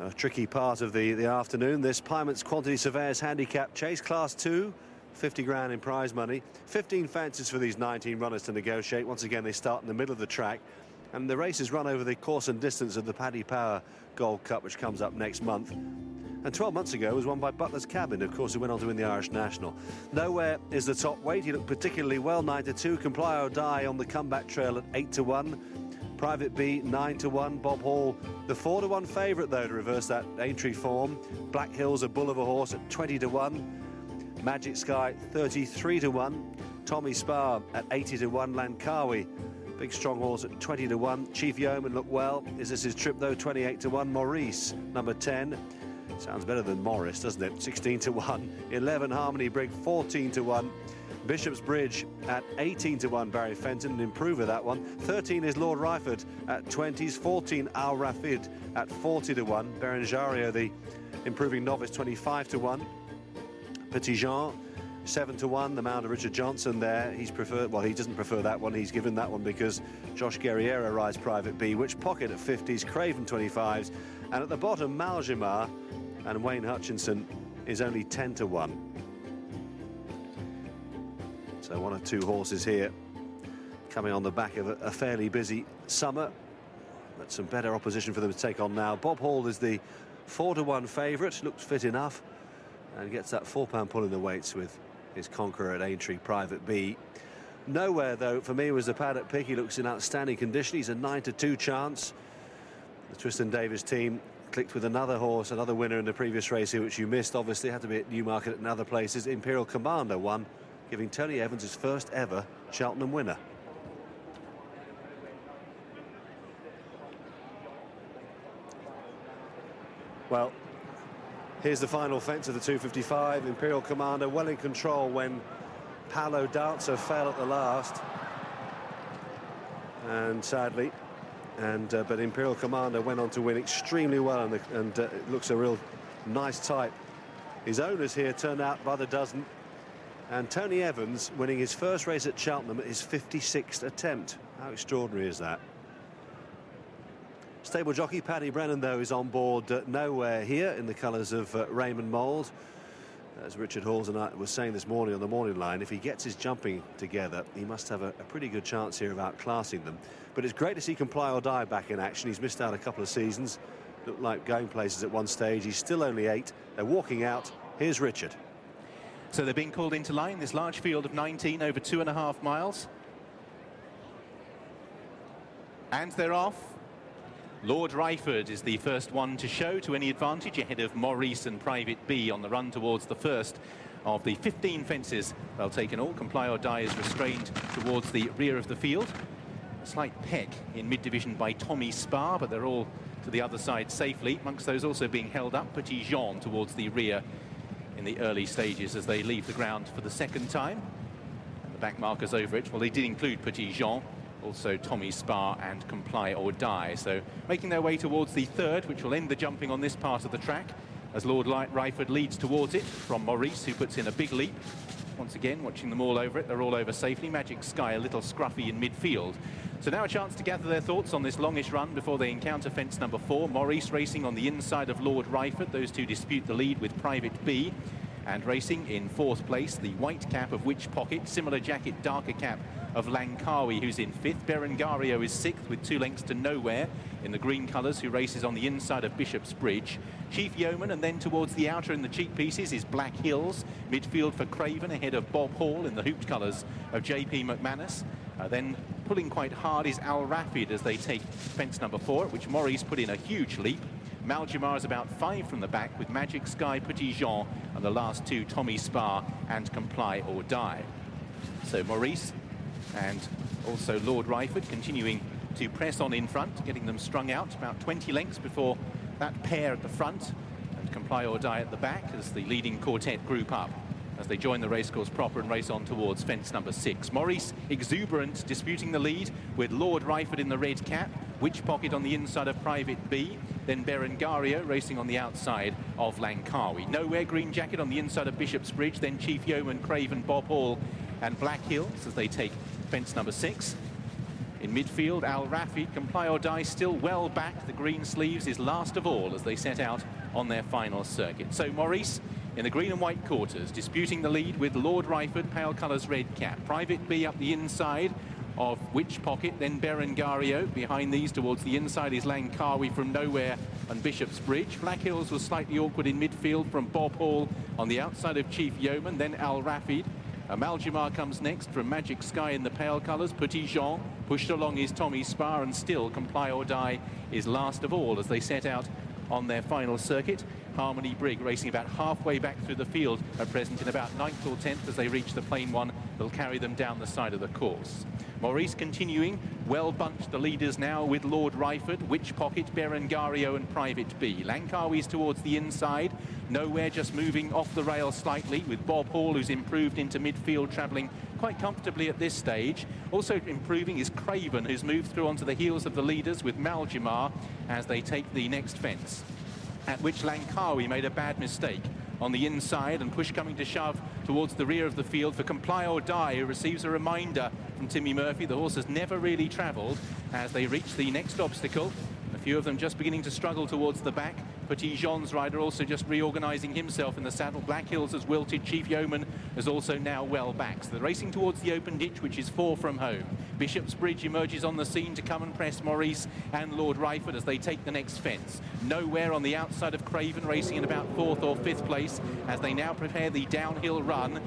A tricky part of the afternoon, this Pyments Quantity Surveyors Handicap Chase, Class 2, 50 grand in prize money. 15 fences for these 19 runners to negotiate. Once again, they start in the middle of the track. And the race is run over the course and distance of the Paddy Power Gold Cup, which comes up next month. And 12 months ago was won by Butler's Cabin, of course, who went on to win the Irish National. Knowhere is the top weight. He looked particularly well, 9-2. Comply or Die on the comeback trail at 8-1. Private B, 9-1. Bob Hall, the 4-1 favourite, though, to reverse that Aintree form. Black Hills, a bull of a horse, at 20-1. Magic Sky, 33-1. Tommy Spa at 80-1. Langkawi, big strong horse, at 20-1. Chief Yeoman looked well. Is this his trip, though? 28-1. Maurice, number 10. Sounds better than Morris, doesn't it? 16-1. 11 Harmony Brig, 14-1. Bishop's Bridge at 18-1. Barry Fenton, an improver, that one. 13 is Lord Ryeford at 20s. 14 Al Rafid at 40-1. Berengario, the improving novice, 25-1. Petit Jean, 7-1. The Mount of Richard Johnson there. He's preferred. Well, he doesn't prefer that one. He's given that one because Josh Guerriero rides Private B. Witch Pocket at 50s. Craven 25s. And at the bottom, Maljimar and Wayne Hutchinson is only 10-1. So one or two horses here coming on the back of a fairly busy summer, but some better opposition for them to take on now. Bob Hall is the 4-1 favourite, looks fit enough and gets that £4 pull in the weights with his conqueror at Aintree, Private B. Knowhere, though, for me was the paddock pick. He looks in outstanding condition. He's a 9-2 chance. The Tristan Davis team clicked with another horse, another winner in the previous race here, which you missed. Obviously had to be at Newmarket and other places. Imperial Commander won, giving Tony Evans his first ever Cheltenham winner. Well, here's the final fence of the 255. Imperial Commander well in control when Paolo Dancer fell at the last, and sadly, but Imperial Commander went on to win extremely well, and it looks a real nice type. His owners here turned out by the dozen, and Tony Evans winning his first race at Cheltenham at his 56th attempt. How extraordinary is that? Stable jockey Paddy Brennan, though, is on board Knowhere here in the colours of Raymond Mould. As Richard Halls and I were saying this morning on the morning line, if he gets his jumping together, he must have a pretty good chance here of outclassing them. But it's great to see Comply or Die back in action. He's missed out a couple of seasons, looked like going places at one stage. He's still only 8. They're walking out. Here's Richard. So they're being called into line, this large field of 19 over 2.5 miles. And they're off. Lord Ryeford is the first one to show to any advantage, ahead of Maurice and Private B on the run towards the first of the 15 fences they'll take in all. Comply or Die is restrained towards the rear of the field. A slight peck in mid-division by Tommy Spa, but they're all to the other side safely. Amongst those also being held up, Petit Jean towards the rear in the early stages as they leave the ground for the second time. And the back markers over it, well, they did include Petit Jean, also Tommy Spa and Comply or Die. So making their way towards the third, which will end the jumping on this part of the track, as Lord Ryeford leads towards it from Maurice, who puts in a big leap. Once again, watching them all over it, they're all over safely. Magic Sky a little scruffy in midfield. So now a chance to gather their thoughts on this longish run before they encounter fence number 4. Maurice racing on the inside of Lord Ryeford. Those two dispute the lead with Private B. And racing in 4th place, the white cap of Witch Pocket, similar jacket, darker cap of Langkawi, who's in 5th. Berengario is 6th with 2 lengths to Knowhere in the green colours, who races on the inside of Bishop's Bridge. Chief Yeoman, and then towards the outer in the cheek pieces is Black Hills. Midfield for Craven, ahead of Bob Hall in the hooped colours of J.P. McManus. Then pulling quite hard is Al Rafid as they take fence number 4, at which Maurice put in a huge leap. Maljimar is about 5 from the back, with Magic Sky, Petit Jean, and the last two, Tommy Spa and Comply or Die. So Maurice and also Lord Ryeford continuing to press on in front, getting them strung out about 20 lengths before that pair at the front, and Comply or Die at the back as the leading quartet group up as they join the racecourse proper and race on towards fence number 6. Maurice exuberant, disputing the lead with Lord Ryeford in the red cap. Witch Pocket on the inside of Private B. Then Berengario racing on the outside of Langkawi. Knowhere green jacket on the inside of Bishop's Bridge. Then Chief Yeoman, Craven, Bob Hall and Black Hills as they take fence number 6. In midfield, Al Rafid, Comply or Die, still well back. The green sleeves is last of all as they set out on their final circuit. So Maurice in the green and white quarters, disputing the lead with Lord Ryeford, pale colours red cap. Private B up the inside of Witch Pocket, then Berengario. Behind these towards the inside is Langkawi from Knowhere and Bishopsbridge. Black Hills was slightly awkward in midfield from Bob Hall on the outside of Chief Yeoman, then Al Rafid. Maljimar comes next from Magic Sky in the pale colours. Petit Jean pushed along is Tommy Spar, and still Comply or Die is last of all as they set out on their final circuit. Harmony Brig racing about halfway back through the field at present in about 9th or 10th as they reach the plain one. They'll carry them down the side of the course. Maurice continuing, well bunched the leaders now with Lord Ryeford, Witch Pocket, Berengario and Private B. Langkawi's towards the inside. Knowhere just moving off the rail slightly with Bob Hall, who's improved into midfield, travelling quite comfortably at this stage. Also improving is Craven, who's moved through onto the heels of the leaders with Maljimar as they take the next fence, at which Langkawi made a bad mistake on the inside and push coming to shove towards the rear of the field for Comply or Die, who receives a reminder from Timmy Murphy. The horse has never really travelled as they reach the next obstacle. A few of them just beginning to struggle towards the back. Petit Jean's rider also just reorganising himself in the saddle. Black Hills has wilted. Chief Yeoman is also now well back. So they're racing towards the open ditch, which is 4 from home. Bishopsbridge emerges on the scene to come and press Maurice and Lord Ryeford as they take the next fence. Knowhere on the outside of Craven, racing in about 4th or 5th place as they now prepare the downhill run.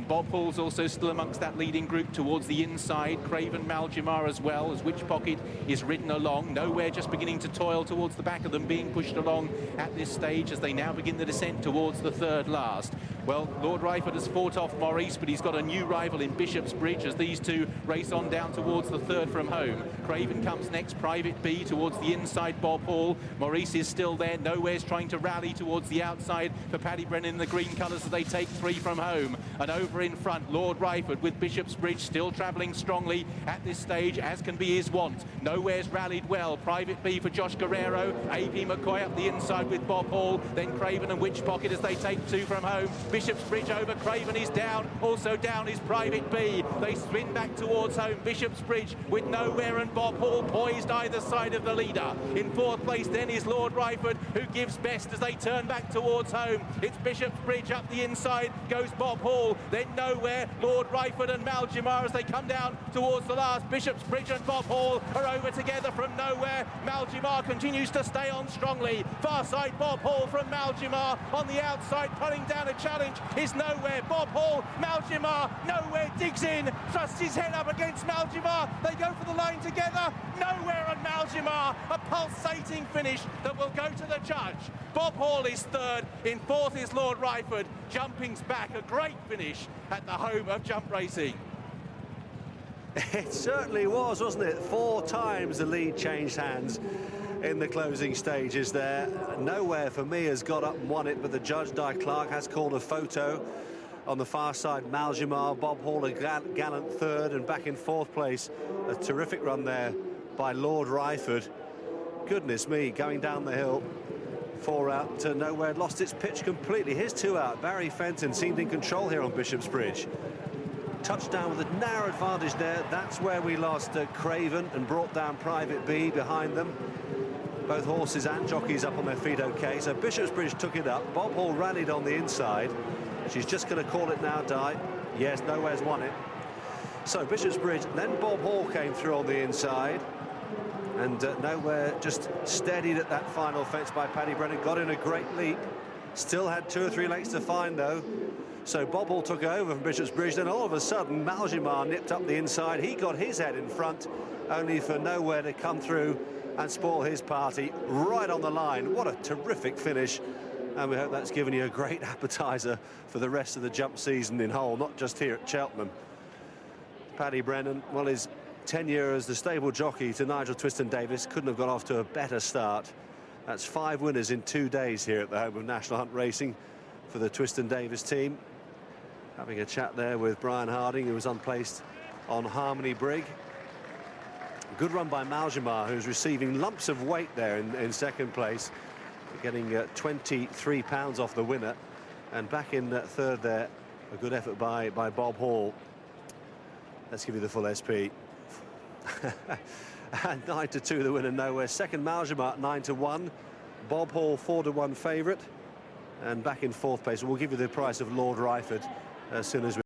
Bob Hall's also still amongst that leading group towards the inside. Craven, Maljimar as well as Witch Pocket is ridden along. Knowhere just beginning to toil towards the back of them, being pushed along at this stage as they now begin the descent towards the third last. Well, Lord Ryeford has fought off Maurice, but he's got a new rival in Bishopsbridge as these two race on down towards the third from home. Craven comes next, Private B towards the inside, Bob Hall. Maurice is still there. Knowhere's trying to rally towards the outside for Paddy Brennan in the green colours as they take 3 from home. And over in front, Lord Ryeford with Bishopsbridge still travelling strongly at this stage, as can be his wont. Knowhere's rallied well. Private B for Josh Guerrero. AP McCoy up the inside with Bob Hall. Then Craven and Witch Pocket as they take 2 from home. Bishopsbridge over, Craven is down. Also down is Private B. They spin back towards home. Bishopsbridge with Knowhere and Bob Hall poised either side of the leader. In 4th place then is Lord Ryeford, who gives best as they turn back towards home. It's Bishopsbridge up the inside, goes Bob Hall, then Knowhere, Lord Ryeford and Maljimar as they come down towards the last. Bishopsbridge and Bob Hall are over together from Knowhere. Maljimar continues to stay on strongly. Far side Bob Hall from Maljimar. On the outside, putting down a challenge is Knowhere. Bob Hall, Maljimar. Knowhere digs in, thrusts his head up against Maljimar. They go for the line together. Knowhere and Maljimar, a pulsating finish that will go to the judge. Bob Hall is 3rd. In 4th is Lord Ryeford. Jumping's back. A great finish at the home of jump racing. It certainly was, wasn't it? 4 times the lead changed hands in the closing stages there. Knowhere, for me, has got up and won it, but the judge, Di Clark, has called a photo. On the far side, Maljimar, Bob Hall, a gallant 3rd, and back in 4th place. A terrific run there by Lord Ryeford. Goodness me, going down the hill. 4 out to Knowhere, lost its pitch completely. Here's 2 out. Barry Fenton seemed in control here on Bishopsbridge. Touchdown with a narrow advantage there. That's where we lost Craven and brought down Private B behind them. Both horses and jockeys up on their feet okay. So Bishopsbridge took it up. Bob Hall rallied on the inside. She's just going to call it now, Di. Yes, Knowhere's won it. So Bishopsbridge, then Bob Hall came through on the inside. And Knowhere just steadied at that final fence by Paddy Brennan. Got in a great leap. Still had 2 or 3 lengths to find, though. So Bob Hall took over from Bishopsbridge. Then all of a sudden, Maljimar nipped up the inside. He got his head in front, only for Knowhere to come through and spoil his party right on the line. What a terrific finish. And we hope that's given you a great appetizer for the rest of the jump season in Hull, not just here at Cheltenham. Paddy Brennan, well, his tenure as the stable jockey to Nigel Twiston-Davies couldn't have got off to a better start. That's 5 winners in 2 days here at the home of National Hunt Racing for the Twiston-Davies team. Having a chat there with Brian Harding, who was unplaced on Harmony Brig. Good run by Maljimar, who's receiving lumps of weight there in 2nd place, getting 23 pounds off the winner. And back in 3rd there, a good effort by Bob Hall. Let's give you the full SP. And 9-2 the winner, Knowhere. Second Maljimar 9-1. Bob Hall 4-1 favourite. And back in fourth place. We'll give you the price of Lord Ryeford as soon as we